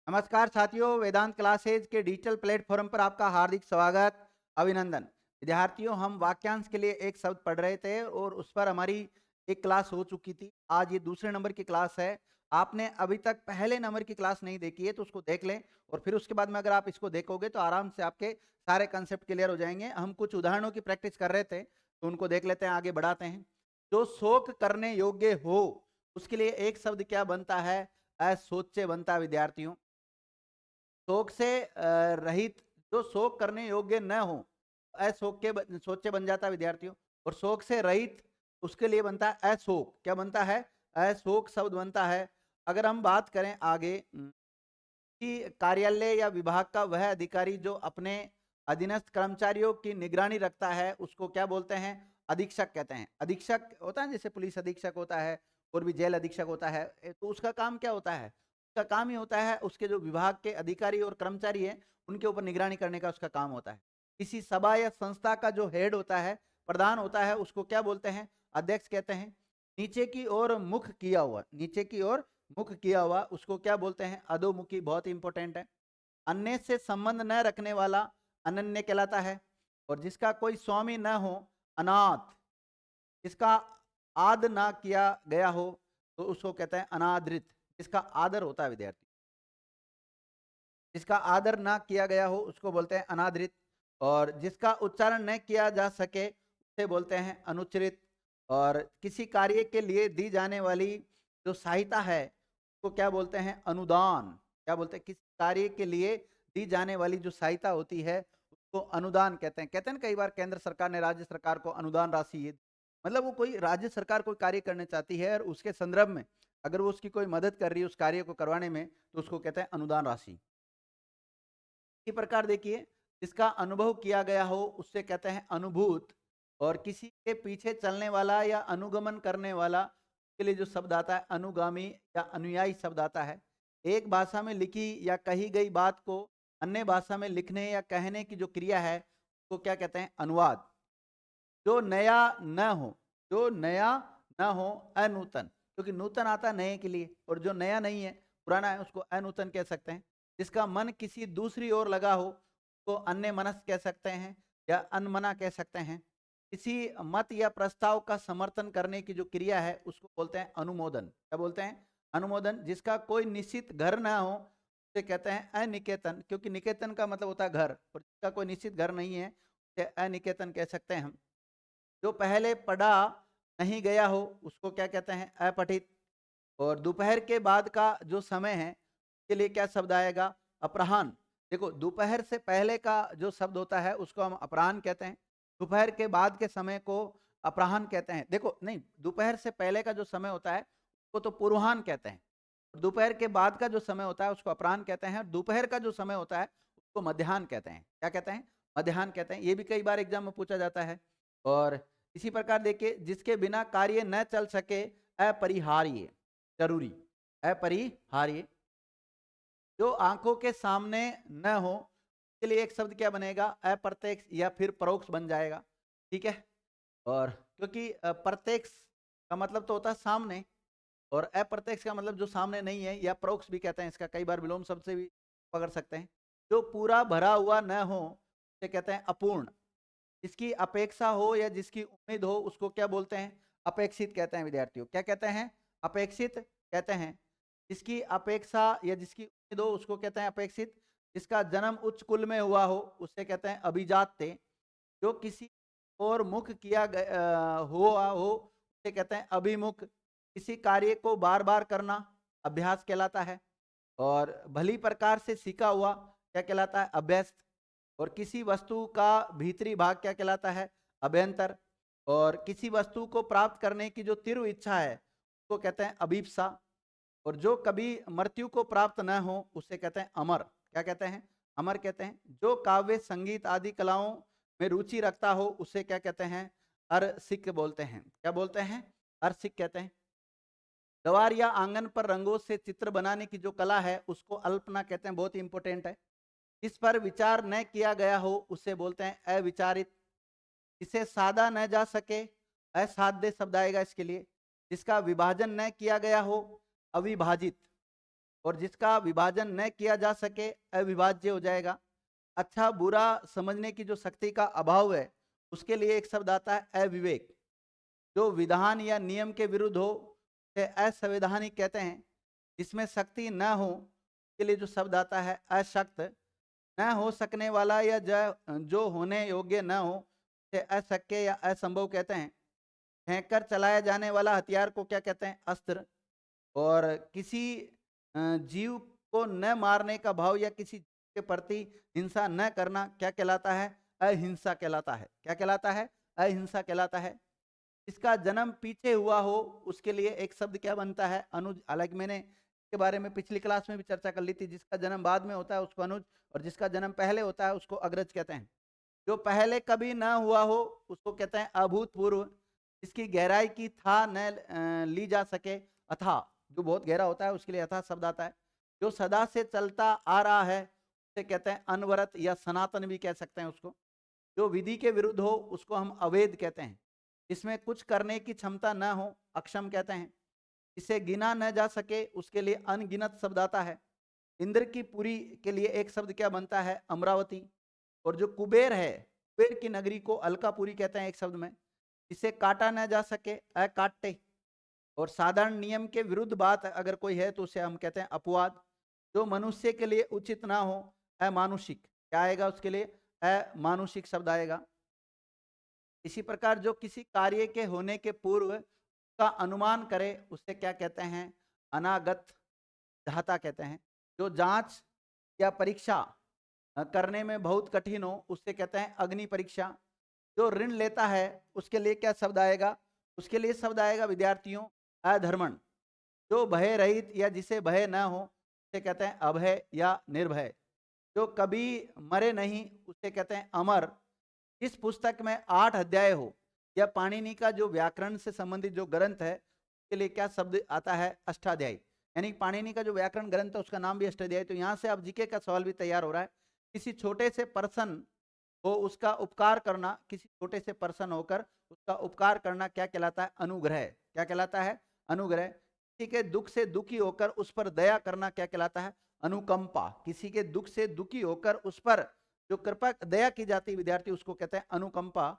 नमस्कार साथियों, वेदांत क्लासेज के डिजिटल प्लेटफॉर्म पर आपका हार्दिक स्वागत, अभिनंदन। विद्यार्थियों, हम वाक्यांश के लिए एक शब्द पढ़ रहे थे और उस पर हमारी एक क्लास हो चुकी थी। आज ये दूसरे नंबर की क्लास है। आपने अभी तक पहले नंबर की क्लास नहीं देखी है तो उसको देख लें, और फिर उसके बाद में अगर आप इसको देखोगे तो आराम से आपके सारे कंसेप्ट क्लियर हो जाएंगे। हम कुछ उदाहरणों की प्रैक्टिस कर रहे थे तो उनको देख लेते हैं, आगे बढ़ाते हैं। जो शोक करने योग्य हो उसके लिए एक शब्द क्या बनता है? असोच्य बनता है विद्यार्थियों। शोक से रहित, जो शोक करने योग्य न हो, अशोक के सोचे बन जाता है विद्यार्थियों। और शोक से रहित उसके लिए बनता है अशोक। क्या बनता है? अशोक शब्द बनता है। अगर हम बात करें आगे कि कार्यालय या विभाग का वह अधिकारी जो अपने अधीनस्थ कर्मचारियों की निगरानी रखता है उसको क्या बोलते हैं? अधीक्षक कहते हैं। अधीक्षक होता है जैसे पुलिस अधीक्षक होता है और भी जेल अधीक्षक होता है, तो उसका काम क्या होता है? उसका काम ही होता है उसके जो विभाग के अधिकारी और कर्मचारी हैं उनके ऊपर निगरानी करने का उसका काम होता है। किसी सभा या संस्था का जो हेड होता है, प्रधान होता है, उसको क्या बोलते हैं? अध्यक्ष कहते हैं। नीचे की ओर मुख किया हुआ, नीचे की ओर मुख किया हुआ उसको क्या बोलते हैं? अधोमुखी। बहुत इंपॉर्टेंट है। अन्य से संबंध न रखने वाला अनन्य कहलाता है। और जिसका कोई स्वामी न हो, अनाथ। जिसका आदर ना किया गया हो तो उसको कहते हैं अनादृत। जिसका आदर होता है विद्यार्थी, जिसका आदर ना किया गया हो उसको बोलते हैं अनादृत। और जिसका उच्चारण न किया जा सके उसे बोलते हैं अनुच्चरित। और किसी कार्य के लिए दी जाने वाली जो सहायता है उसको क्या बोलते हैं? अनुदान। क्या बोलते हैं? किसी कार्य के लिए दी जाने वाली जो सहायता होती है उसको अनुदान कहते हैं। कहते हैं ना, कई बार केंद्र सरकार ने राज्य सरकार को अनुदान राशि ये, मतलब वो कोई राज्य सरकार कोई कार्य करना चाहती है और उसके संदर्भ में अगर वो उसकी कोई मदद कर रही है उस कार्य को करवाने में तो उसको कहते हैं अनुदान राशि। इसी प्रकार देखिए, जिसका अनुभव किया गया हो उससे कहते हैं अनुभूत। और किसी के पीछे चलने वाला या अनुगमन करने वाला के लिए जो शब्द आता है अनुगामी या अनुयायी शब्द आता है। एक भाषा में लिखी या कही गई बात को अन्य भाषा में लिखने या कहने की जो क्रिया है उसको क्या कहते हैं? अनुवाद। जो नया न हो, जो नया न हो, अनूतन। क्योंकि नूतन आता है नए के लिए, और जो नया नहीं है, पुराना है, उसको अनूतन कह सकते हैं। जिसका मन किसी दूसरी ओर लगा हो उसको अन्य मनस कह सकते हैं या अनमना कह सकते हैं। किसी मत या प्रस्ताव का समर्थन करने की जो क्रिया है उसको बोलते हैं अनुमोदन। क्या बोलते हैं? अनुमोदन। जिसका कोई निश्चित घर ना हो उसे कहते हैं अनिकेतन। क्योंकि निकेतन का मतलब होता है घर, और जिसका कोई निश्चित घर नहीं है उसे अनिकेतन कह सकते हैं हम। जो पहले पढ़ा नहीं गया हो उसको क्या कहते हैं? अपठित। और दोपहर के बाद का जो समय है उसके लिए क्या शब्द आएगा? अपराह्न। देखो, दोपहर से पहले का जो शब्द होता है उसको हम अपराह्न कहते हैं। दोपहर के बाद के समय को अपराह्न कहते हैं। देखो नहीं, दोपहर से पहले का जो समय होता है उसको तो पूर्वाह्न कहते हैं। दोपहर के बाद का जो समय होता है उसको अपराह्न कहते हैं। दोपहर का जो समय होता है उसको मध्याह्न कहते हैं। क्या कहते हैं? मध्याह्न कहते हैं। ये भी कई बार एग्जाम में पूछा जाता है। और इसी प्रकार देखिए, जिसके बिना कार्य न चल सके, अपरिहार्य, जरूरी, अपरिहार्य। जो आंखों के सामने न हो उसके लिए एक शब्द क्या बनेगा? अप्रत्यक्ष या फिर परोक्ष बन जाएगा। ठीक है। और क्योंकि प्रत्यक्ष का मतलब तो होता है सामने, और अप्रत्यक्ष का मतलब जो सामने नहीं है, या परोक्ष भी कहते हैं इसका, कई बार विलोम शब्द से भी पकड़ सकते हैं। जो पूरा भरा हुआ न हो उसे कहते हैं अपूर्ण। जिसकी अपेक्षा हो या जिसकी उम्मीद हो उसको क्या बोलते हैं? अपेक्षित कहते हैं विद्यार्थियों। क्या कहते हैं? अपेक्षित कहते हैं। जिसकी अपेक्षा या जिसकी उम्मीद हो उसको कहते हैं अपेक्षित। जिसका जन्म उच्च कुल में हुआ हो उसे कहते हैं अभिजात्य। जो किसी और मुख किया हुआ हो उसे कहते हैं अभिमुख। किसी कार्य को बार बार करना अभ्यास कहलाता है। और भली प्रकार से सीखा हुआ क्या कहलाता है? अभ्यस्त। और किसी वस्तु का भीतरी भाग क्या कहलाता है? अभ्यंतर। और किसी वस्तु को प्राप्त करने की जो तीव्र इच्छा है उसको कहते हैं अभीप्सा। और जो कभी मृत्यु को प्राप्त न हो उसे कहते हैं अमर। क्या कहते हैं? अमर कहते हैं। जो काव्य संगीत आदि कलाओं में रुचि रखता हो उसे क्या कहते हैं? अरसिक बोलते हैं। क्या बोलते हैं? अरसिक कहते हैं। दीवार या आंगन पर रंगों से चित्र बनाने की जो कला है उसको अल्पना कहते हैं। बहुत इंपॉर्टेंट है। इस पर विचार न किया गया हो उसे बोलते हैं अविचारित। इसे साधा न जा सके, असाध्य शब्द आएगा इसके लिए। जिसका विभाजन न किया गया हो, अविभाजित। और जिसका विभाजन न किया जा सके अविभाज्य हो जाएगा। अच्छा बुरा समझने की जो शक्ति का अभाव है, उसके लिए एक शब्द आता है अविवेक। जो विधान या नियम के विरुद्ध हो उसे असंवैधानिक कहते हैं। जिसमें शक्ति न हो के लिए जो शब्द आता है अशक्त। न हो सकने वाला या जो होने योग्य न हो उसे अशक्य या असंभव कहते हैं। फेंक कर चलाया जाने वाला हथियार को क्या कहते हैं? अस्त्र। और किसी जीव को न मारने का भाव या किसी जीव के प्रति हिंसा न करना क्या कहलाता है? अहिंसा कहलाता है। क्या कहलाता है? अहिंसा कहलाता है। इसका जन्म पीछे हुआ हो उसके लिए एक शब्द क्या बनता है? अनुज। हालांकि मैंने इसके बारे में पिछली क्लास में भी चर्चा कर ली थी। जिसका जन्म बाद में होता है उसको अनुज, और जिसका जन्म पहले होता है उसको अग्रज कहते हैं। जो पहले कभी न हुआ हो उसको कहते हैं अभूतपूर्व। जिसकी गहराई की था न ली जा सके अथाह। जो बहुत गहरा होता है उसके लिए अथाह शब्द आता है। जो सदा से चलता आ रहा है उसे कहते हैं अनवरत या सनातन भी कह सकते हैं उसको। जो विधि के विरुद्ध हो उसको हम अवैध कहते हैं। जिसमें कुछ करने की क्षमता न हो अक्षम कहते हैं। इसे गिना न जा सके उसके लिए अनगिनत शब्द आता है। इंद्र की पुरी के लिए एक शब्द क्या बनता है? अमरावती। और जो कुबेर है, कुबेर की नगरी को अलकापुरी कहते हैं एक शब्द में। इसे काटा न जा सके अकाट्य। और साधारण नियम के विरुद्ध बात अगर कोई है तो उसे हम कहते हैं अपवाद। जो मनुष्य के लिए उचित ना हो अमानुषिक। क्या आएगा उसके लिए? अमानुषिक शब्द आएगा। इसी प्रकार जो किसी कार्य के होने के पूर्व का अनुमान करे उसे क्या कहते हैं? अनागत धाता कहते हैं। जो जांच या परीक्षा करने में बहुत कठिन हो उससे कहते हैं अग्नि परीक्षा। जो ऋण लेता है उसके लिए क्या शब्द आएगा? उसके लिए शब्द आएगा विद्यार्थियों अधर्मण। जो भय रहित या जिसे भय न हो उसे कहते हैं अभय या निर्भय। जो कभी मरे नहीं उसे कहते हैं अमर। इस पुस्तक में 8 अध्याय हो या पाणिनि का जो व्याकरण से संबंधित जो ग्रंथ है उसके लिए क्या शब्द आता है? अष्टाध्यायी। यानी पाणिनि का जो व्याकरण ग्रंथ है उसका नाम भी अष्टाध्यायी। तो यहाँ से अब जीके का सवाल भी तैयार हो रहा है। किसी छोटे से पर्सन को उसका उपकार करना, किसी छोटे से पर्सन होकर उसका उपकार करना क्या कहलाता है? अनुग्रह। क्या कहलाता है? अनुग्रह। किसी के दुख से दुखी होकर उस पर दया करना क्या कहलाता है? अनुकंपा। किसी के दुख से दुखी होकर उस पर जो कृपा दया की जाती है विद्यार्थी उसको कहते हैं अनुकंपा।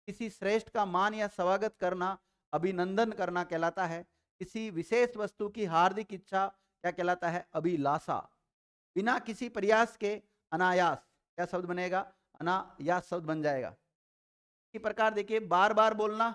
किसी श्रेष्ठ का मान या स्वागत करना, अभिनंदन करना कहलाता है। किसी विशेष वस्तु की हार्दिक इच्छा क्या कहलाता है? अभिलाषा। बिना किसी प्रयास के अनायास क्या शब्द बनेगा? अनायास शब्द बन जाएगा। इसी प्रकार देखिए बार बार बोलना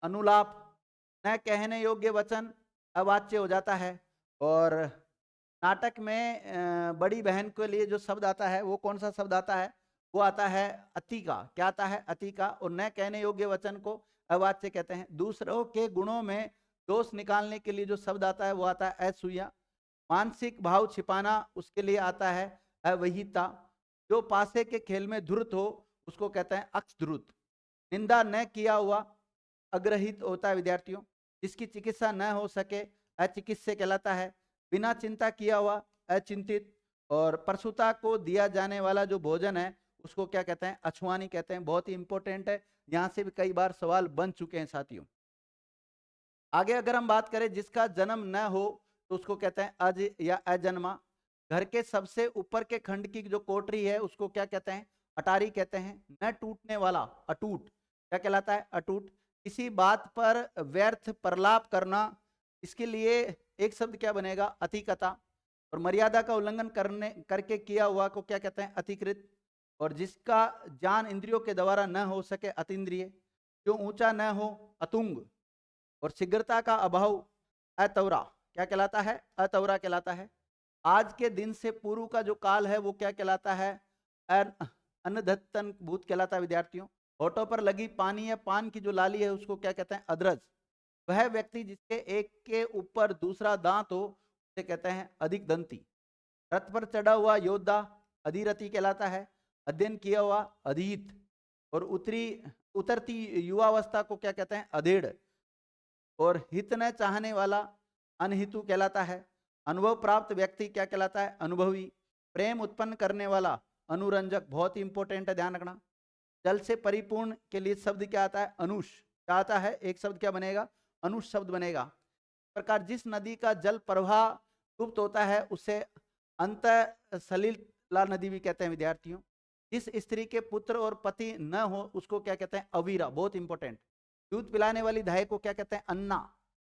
अनुलाप। न कहने योग्य वचन अवाच्य हो जाता है। और नाटक में बड़ी बहन के लिए जो शब्द आता है वो कौन सा शब्द आता है? वो आता है अतिका। क्या आता है? अतिका। और न कहने योग्य वचन को अवाच्य कहते हैं। दूसरों के गुणों में दोष निकालने के लिए जो शब्द आता है वो आता है असूया। मानसिक भाव छिपाना उसके लिए आता है अवहिता। जो पासे के खेल में धुर्त हो उसको कहते हैं अक्षध्रुत। निंदा न किया हुआ अग्रहित होता है विद्यार्थियों। जिसकी चिकित्सा न हो सके अचिकित्स्य कहलाता है। बिना चिंता किया हुआ अचिंतित। और परसुता को दिया जाने वाला जो भोजन है उसको क्या कहते हैं? अछुआनी कहते हैं। बहुत ही इंपॉर्टेंट है, यहाँ से भी कई बार सवाल बन चुके हैं साथियों। आगे अगर हम बात करें जिसका जन्म न हो तो उसको कहते हैं अज या अजन्मा। घर के सबसे ऊपर के खंड की जो कोठरी है उसको क्या कहते हैं? अटारी कहते हैं। न टूटने वाला अटूट क्या कहलाता है? अटूट। किसी बात पर व्यर्थ प्रलाप करना, इसके लिए एक शब्द क्या बनेगा? अतिकता। और मर्यादा का उल्लंघन करने करके किया हुआ को क्या कहते हैं? अतिकृत। और जिसका ज्ञान इंद्रियों के द्वारा न हो सके अतीन्द्रिय। जो ऊंचा न हो अतुंग। और शीघ्रता का अभाव अतौरा क्या कहलाता है? अतौरा कहलाता है। आज के दिन से पूर्व का जो काल है वो क्या कहलाता है? अनधत्तन भूत कहलाता है विद्यार्थियों। होठों पर लगी पानी या पान की जो लाली है उसको क्या कहते हैं? अद्रज। वह व्यक्ति जिसके एक के ऊपर दूसरा दांत हो उसे कहते हैं अधिक दंती। रथ पर चढ़ा हुआ योद्धा अधिरथी कहलाता है। अध्ययन किया हुआ अधीत। और उतरती युवावस्था को क्या कहते हैं? अधेड़। और हित न चाहने वाला अनहितु कहलाता है। अनुभव प्राप्त व्यक्ति क्या कहलाता है? अनुभवी। प्रेम उत्पन्न करने वाला अनुरंजक। बहुत ही इंपॉर्टेंट है, ध्यान रखना। जल से परिपूर्ण के लिए शब्द क्या आता है? अनुष। क्या आता है? एक शब्द क्या बनेगा? अनुष शब्द बनेगा। इस प्रकार जिस नदी का जल प्रवाह लुप्त होता है उसे अंत सलिला नदी भी कहते हैं विद्यार्थियों। जिस स्त्री के पुत्र और पति न हो उसको क्या कहते हैं? अवीरा। बहुत इंपॉर्टेंट। दूध पिलाने वाली धाय को क्या कहते हैं? अन्ना।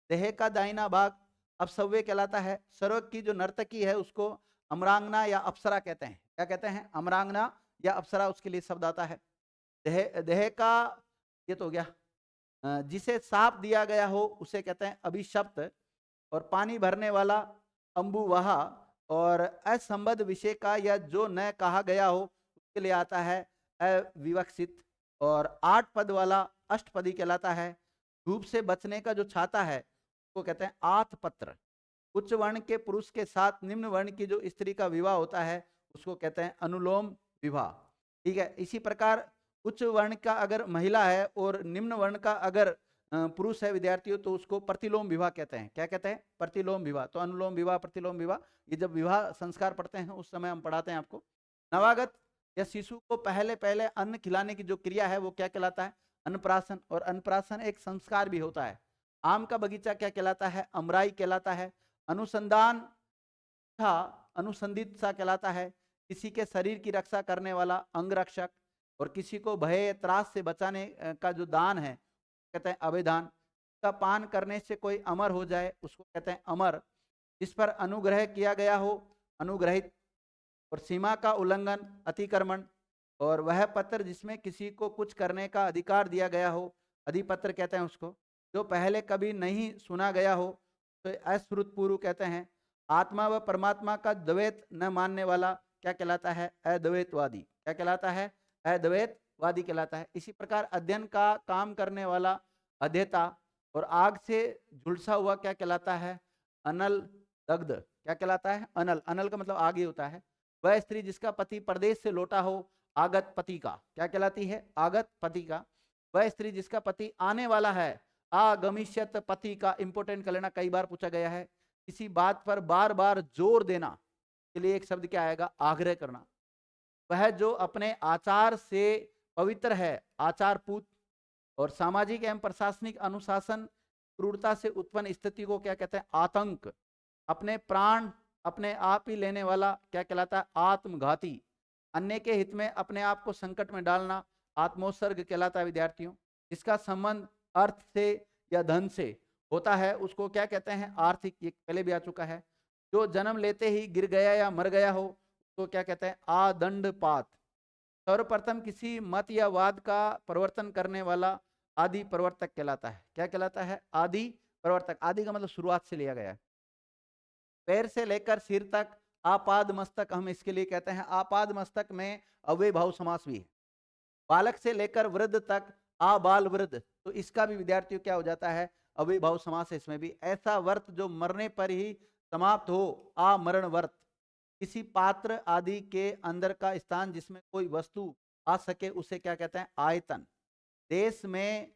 देह का दाहिना भाग अपसव्य कहलाता है। सर्वक की जो नर्तकी है उसको अमरांगना या अप्सरा कहते हैं। क्या कहते हैं? अमरांगना या अप्सरा उसके लिए शब्द आता है। देह देह का ये तो हो गया। जिसे साप दिया गया हो उसे कहते हैं अभिशप्त। और पानी भरने वाला अम्बुवहा। और असंबद्ध विषय का या जो न कहा गया हो उसके लिए आता है अविवक्षित। और 8 पद वाला अष्टपदी कहलाता है। धूप से बचने का जो छाता है उसको कहते हैं आतपत्र। उच्च वर्ण के पुरुष के साथ निम्न वर्ण की जो स्त्री का विवाह होता है उसको कहते हैं अनुलोम विवाह। ठीक है। इसी प्रकार उच्च वर्ण का अगर महिला है और निम्न वर्ण का अगर पुरुष है विद्यार्थियों तो उसको प्रतिलोम विवाह कहते हैं। क्या कहते हैं? प्रतिलोम विवाह। तो अनुलोम विवाह, प्रतिलोम विवाह, ये जब विवाह संस्कार पढ़ते हैं उस समय हम पढ़ाते हैं आपको। नवागत या शिशु को पहले पहले अन्न खिलाने की जो क्रिया है वो क्या कहलाता है? अन्नप्राशन। और अन्नप्राशन एक संस्कार भी होता है। आम का बगीचा क्या कहलाता है? अमराई कहलाता है। अनुसंधान था अनुसंधित सा कहलाता है। किसी के शरीर की रक्षा करने वाला अंगरक्षक। और किसी को भय त्रास से बचाने का जो दान है कहते हैं अभिदान। का पान करने से कोई अमर हो जाए उसको कहते हैं अमर। जिस पर अनुग्रह किया गया हो अनुग्रहित। और सीमा का उल्लंघन अतिक्रमण। और वह पत्र जिसमें किसी को कुछ करने का अधिकार दिया गया हो अधिपत्र कहते हैं उसको। जो पहले कभी नहीं सुना गया हो तो अश्रुतपूर्व कहते हैं। आत्मा व परमात्मा का द्वैत न मानने वाला क्या कहलाता है? अद्वैतवादी। क्या कहलाता है? अद्वैतवादी कहलाता है। इसी प्रकार अध्ययन का काम करने वाला अध्येता। और आग से झुलसा हुआ क्या कहलाता है? अनल दग्ध। क्या कहलाता है? अनल। अनल का मतलब आग ही होता है। वह स्त्री जिसका पति परदेश से लौटा हो आगत पति का क्या कहलाती है? आगत पति का। वह स्त्री जिसका पति आने वाला है आगमिष्यत पति का। इंपोर्टेंट कर लेना, कई बार पूछा गया है। किसी बात पर बार बार जोर देना के लिए एक शब्द क्या आएगा? आग्रह करना। वह जो अपने आचार से पवित्र है आचार पूत। और सामाजिक एवं प्रशासनिक अनुशासन क्रूरता से उत्पन्न स्थिति को क्या कहते हैं? आतंक। अपने प्राण अपने आप ही लेने वाला क्या कहलाता है? आत्मघाती। अन्य के हित में अपने आप को संकट में डालना आत्मोत्सर्ग कहलाता है विद्यार्थियों। जिसका संबंध अर्थ से या धन से होता है उसको क्या कहते हैं? आर्थिक। ये पहले भी आ चुका है। जो जन्म लेते ही गिर गया या मर गया हो उसको क्या कहते हैं? आदंडपात। सर्वप्रथम किसी मत या वाद का प्रवर्तन करने वाला आदि प्रवर्तक कहलाता है। क्या कहलाता है? आदि प्रवर्तक। आदि का मतलब शुरुआत से लिया गया है। पैर से लेकर सिर तक आपाद मस्तक हम इसके लिए कहते हैं। आपाद मस्तक में अव्यय भाव समास भी है। बालक से लेकर वृद्ध तक आबाल वृद्ध। तो इसका भी विद्यार्थियों क्या हो जाता है? अव्यय भाव समास है इसमें भी। ऐसा वर्त जो मरने पर ही समाप्त हो आमरण वर्त। किसी पात्र आदि के अंदर का स्थान जिसमें कोई वस्तु आ सके उसे क्या कहते हैं? आयतन। देश में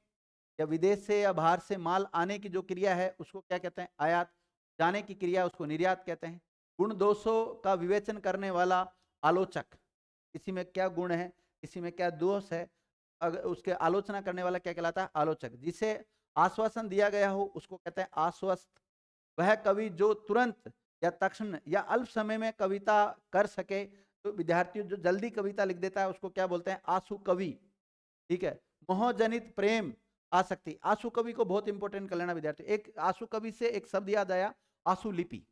या विदेश से या बाहर से माल आने की जो क्रिया है उसको क्या कहते हैं? आयात। जाने की क्रिया उसको निर्यात कहते हैं। गुण दोषों का विवेचन करने वाला आलोचक। किसी में क्या गुण है किसी में क्या दोष है अगर उसके आलोचना करने वाला क्या कहलाता है? आलोचक। जिसे आश्वासन दिया गया हो उसको कहते हैं आश्वस्त। वह कवि जो तुरंत या तक्षण या अल्प समय में कविता कर सके। तो विद्यार्थी जो जल्दी कविता लिख देता है उसको क्या बोलते हैं? आशु कवि। ठीक है। मोहजनित प्रेम आसक्ति। आशु कवि को बहुत इंपॉर्टेंट कर लेना विद्यार्थी। एक आशु कवि से एक शब्द याद आया, आशुलिपि।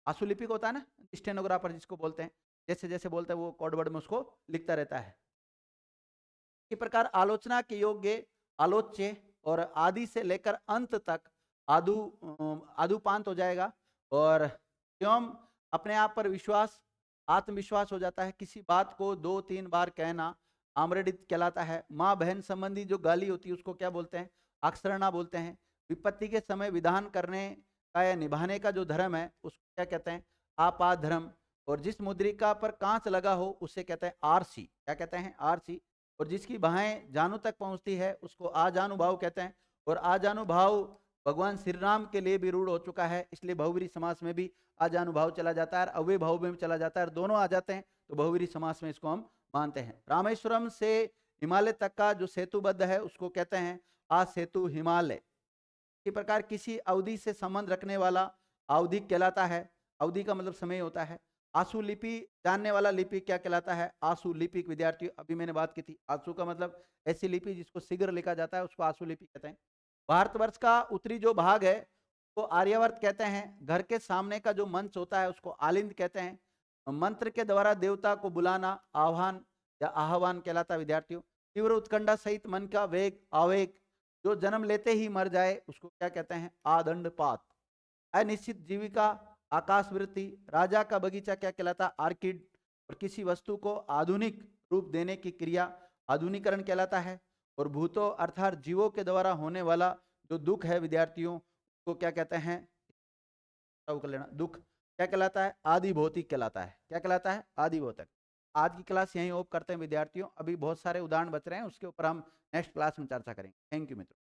आशुलिपि को होता है ना स्टेनोग्राफर जिसको बोलते हैं। जैसे जैसे बोलते हैं वो कोडवर्ड में उसको लिखता रहता है। इसी प्रकार आलोचना के योग्य आलोच्य और आदि से लेकर अंत तक आदु आदुपांत हो जाएगा। और स्वयं अपने आप पर विश्वास आत्मविश्वास हो जाता है। किसी बात को 2-3 बार कहना आम्रडित कहलाता है। माँ बहन संबंधी जो गाली होती है उसको क्या बोलते हैं? अक्षरणा बोलते हैं। विपत्ति के समय विधान करने का या निभाने का जो धर्म है उसको क्या कहते हैं? आपात धर्म। और जिस मुद्रिका पर कांच लगा हो उसे कहते हैं आरसी। क्या कहते हैं? आरसी। और जिसकी बाहें जानू तक पहुंचती है उसको आजानुभाव कहते हैं। और आजानुभाव भगवान श्री राम के लिए भी रूढ़ हो चुका है, इसलिए बहुवीरी समास में भी आजानुभाव चला जाता है और अव्यय भाव में भी चला जाता है और दोनों आ जाते हैं तो बहुवीरी समास में इसको हम मानते हैं। रामेश्वरम से हिमालय तक का जो सेतुबद्ध है उसको कहते हैं आ सेतु हिमालय। इसी प्रकार किसी अवधि से संबंध रखने वाला आवधिक कहलाता है। अवधि का मतलब समय होता है। आसु लिपि जानने वाला लिपि क्या कहलाता है? आसु लिपिक विद्यार्थी, अभी मैंने बात की थी। आसु का मतलब ऐसी लिपि जिसको शीघ्र लिखा जाता है, उसको आसु लिपि कहते हैं। भारतवर्ष का उत्तरी जो भाग है वो आर्यावर्त कहते हैं। घर के सामने का जो मंच होता है उसको आलिंद कहते हैं। मंत्र के द्वारा देवता को बुलाना आह्वान या आह्वान कहलाता है विद्यार्थियों। तीव्र उत्कंठा सहित मन का वेग आवेग जो जन्म लेते ही मर जाए उसको क्या कहते हैं? आदंडपात। अनिश्चित जीविका आकाशवृत्ति। राजा का बगीचा क्या कहलाता? आर्किड। और किसी वस्तु को आधुनिक रूप देने की क्रिया आधुनिकरण कहलाता है। और भूतों अर्थात जीवों के द्वारा होने वाला जो दुख है विद्यार्थियों को क्या कहते हैं? कर लेना, दुख क्या कहलाता है? आदि भौतिक कहलाता है। क्या कहलाता है? आदि भौतिक। आज की क्लास यहीं ऑफ करते हैं विद्यार्थियों। अभी बहुत सारे उदाहरण बच रहे हैं, उसके ऊपर हम नेक्स्ट क्लास में चर्चा करेंगे। थैंक यू मित्रों।